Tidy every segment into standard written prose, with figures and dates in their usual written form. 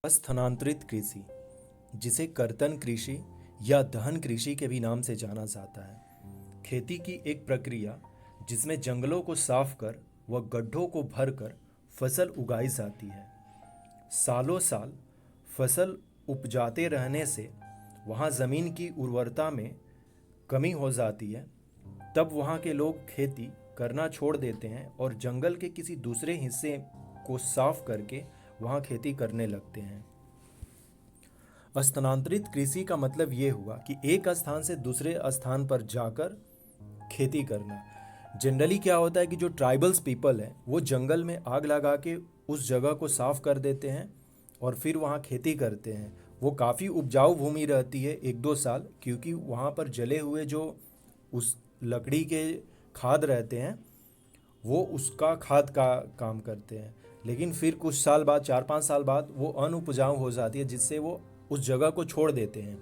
स्थानांतरित कृषि, जिसे कर्तन कृषि या दहन कृषि के भी नाम से जाना जाता है, खेती की एक प्रक्रिया जिसमें जंगलों को साफ कर व गड्ढों को भरकर फसल उगाई जाती है। सालों साल फसल उपजाते रहने से वहाँ ज़मीन की उर्वरता में कमी हो जाती है। तब वहाँ के लोग खेती करना छोड़ देते हैं और जंगल के किसी दूसरे हिस्से को साफ करके वहाँ खेती करने लगते हैं। स्थानांतरित कृषि का मतलब ये हुआ कि एक स्थान से दूसरे स्थान पर जाकर खेती करना। जनरली क्या होता है कि जो ट्राइबल्स पीपल हैं वो जंगल में आग लगा के उस जगह को साफ कर देते हैं और फिर वहाँ खेती करते हैं। वो काफ़ी उपजाऊ भूमि रहती है 1-2 साल, क्योंकि वहाँ पर जले हुए जो उस लकड़ी के खाद रहते हैं वो उसका खाद का काम करते हैं। लेकिन फिर कुछ साल बाद 4-5 साल बाद वो अनुपजाऊ हो जाती है, जिससे वो उस जगह को छोड़ देते हैं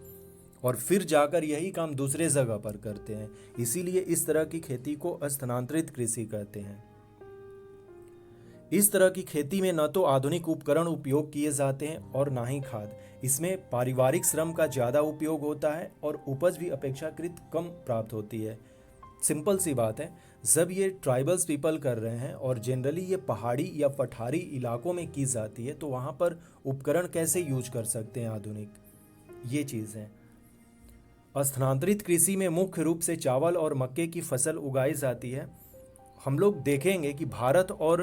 और फिर जाकर यही काम दूसरे जगह पर करते हैं। इसीलिए इस तरह की खेती को स्थानांतरित कृषि कहते हैं। इस तरह की खेती में न तो आधुनिक उपकरण उपयोग किए जाते हैं और ना ही खाद। इसमें पारिवारिक श्रम का ज़्यादा उपयोग होता है और उपज भी अपेक्षाकृत कम प्राप्त होती है। सिंपल सी बात है, जब ये ट्राइबल्स पीपल कर रहे हैं और जनरली ये पहाड़ी या पठारी इलाकों में की जाती है, तो वहाँ पर उपकरण कैसे यूज कर सकते हैं आधुनिक, ये चीज़ है। स्थानांतरित कृषि में मुख्य रूप से चावल और मक्के की फसल उगाई जाती है। हम लोग देखेंगे कि भारत और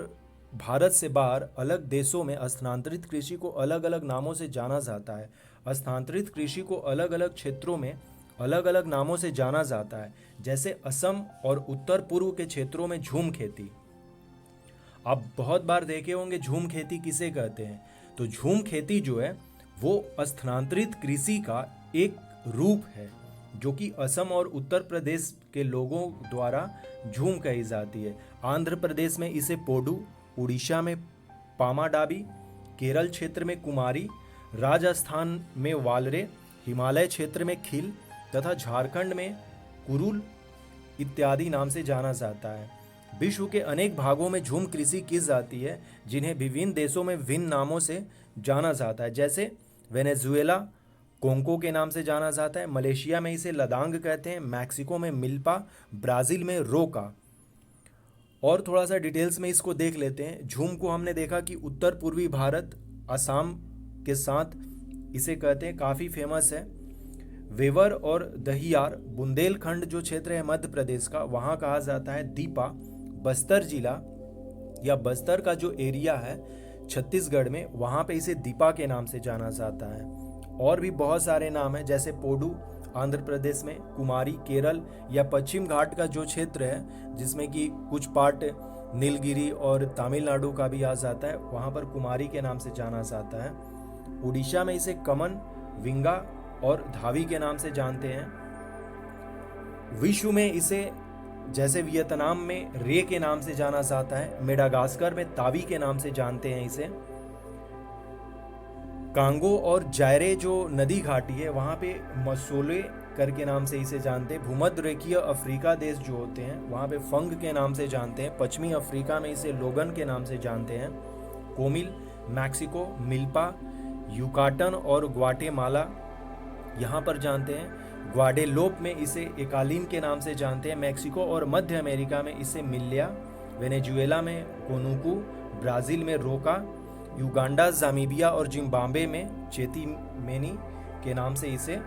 भारत से बाहर अलग देशों में स्थानांतरित कृषि को अलग अलग नामों से जाना जाता है। स्थानांतरित कृषि को अलग अलग क्षेत्रों में अलग अलग नामों से जाना जाता है, जैसे असम और उत्तर पूर्व के क्षेत्रों में झूम खेती। आप बहुत बार देखे होंगे झूम खेती किसे कहते हैं। तो झूम खेती जो है वो स्थानांतरित कृषि का एक रूप है, जो कि असम और उत्तर प्रदेश के लोगों द्वारा झूम कही जाती है। आंध्र प्रदेश में इसे पोडू, उड़ीसा में पामाडाबी, केरल क्षेत्र में कुमारी, राजस्थान में वालरे, हिमालय क्षेत्र में खिल तथा झारखंड में कुरुल इत्यादि नाम से जाना जाता है। विश्व के अनेक भागों में झूम कृषि की जाती है, जिन्हें विभिन्न देशों में विभिन्न नामों से जाना जाता है। जैसे वेनेजुएला कोंको के नाम से जाना जाता है, मलेशिया में इसे लदांग कहते हैं, मैक्सिको में मिल्पा, ब्राज़ील में रोका। और थोड़ा सा डिटेल्स में इसको देख लेते हैं। झूम को हमने देखा कि उत्तर पूर्वी भारत, असम के साथ इसे कहते हैं, काफ़ी फेमस है। वेवर और दहियार बुंदेलखंड जो क्षेत्र है मध्य प्रदेश का, वहाँ कहा जाता है दीपा। बस्तर जिला या बस्तर का जो एरिया है छत्तीसगढ़ में, वहाँ पे इसे दीपा के नाम से जाना जाता है। और भी बहुत सारे नाम हैं, जैसे पोडू आंध्र प्रदेश में, कुमारी केरल या पश्चिम घाट का जो क्षेत्र है जिसमें कि कुछ पार्ट नीलगिरी और तमिलनाडु का भी आ जाता है, वहाँ पर कुमारी के नाम से जाना जाता है। उड़ीसा में इसे कमन, विंगा और धावी के नाम से जानते हैं। विश्व में इसे जैसे वियतनाम में रे के नाम से जाना जाता है, मेडागास्कर में तावी के नाम से जानते हैं इसे। कांगो और जायरे जो नदी घाटी है वहाँ पे मसोले करके नाम से इसे जानते हैं। भूमध्य रेखीय अफ्रीका देश जो होते हैं वहाँ पे फंग के नाम से जानते हैं। पश्चिमी अफ्रीका में इसे लोगन के नाम से जानते हैं। कोमिल मैक्सिको, मिल्पा युकाटन और ग्वाटेमाला यहाँ पर जानते हैं। ग्वाडेलोप में इसे एकालिन के नाम से जानते हैं। मैक्सिको और मध्य अमेरिका में इसे मिल्या, वेनेजुएला में कोनुकू, ब्राज़ील में रोका, युगांडा, जामीबिया और जिम्बाब्वे में चेतीमेनी के नाम से इसे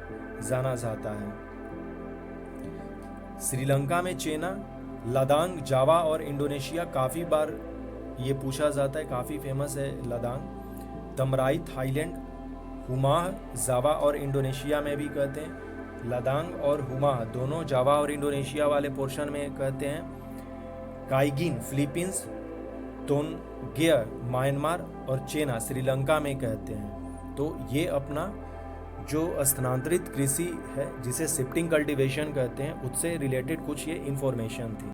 जाना जाता है। श्रीलंका में चेना, लदांग, जावा और इंडोनेशिया काफ़ी बार ये पूछा जाता है, काफ़ी फेमस है लदांग। तमराई थाईलैंड, हुमाह जावा और इंडोनेशिया में भी कहते हैं। लदांग और हुमाह दोनों जावा और इंडोनेशिया वाले पोर्शन में कहते हैं। काइगिन फिलीपींस, तोनगेयर म्यांमार और चेना श्रीलंका में कहते हैं। तो ये अपना जो स्थानांतरित कृषि है जिसे शिफ्टिंग कल्टीवेशन कहते हैं, उससे रिलेटेड कुछ ये इंफॉर्मेशन थी।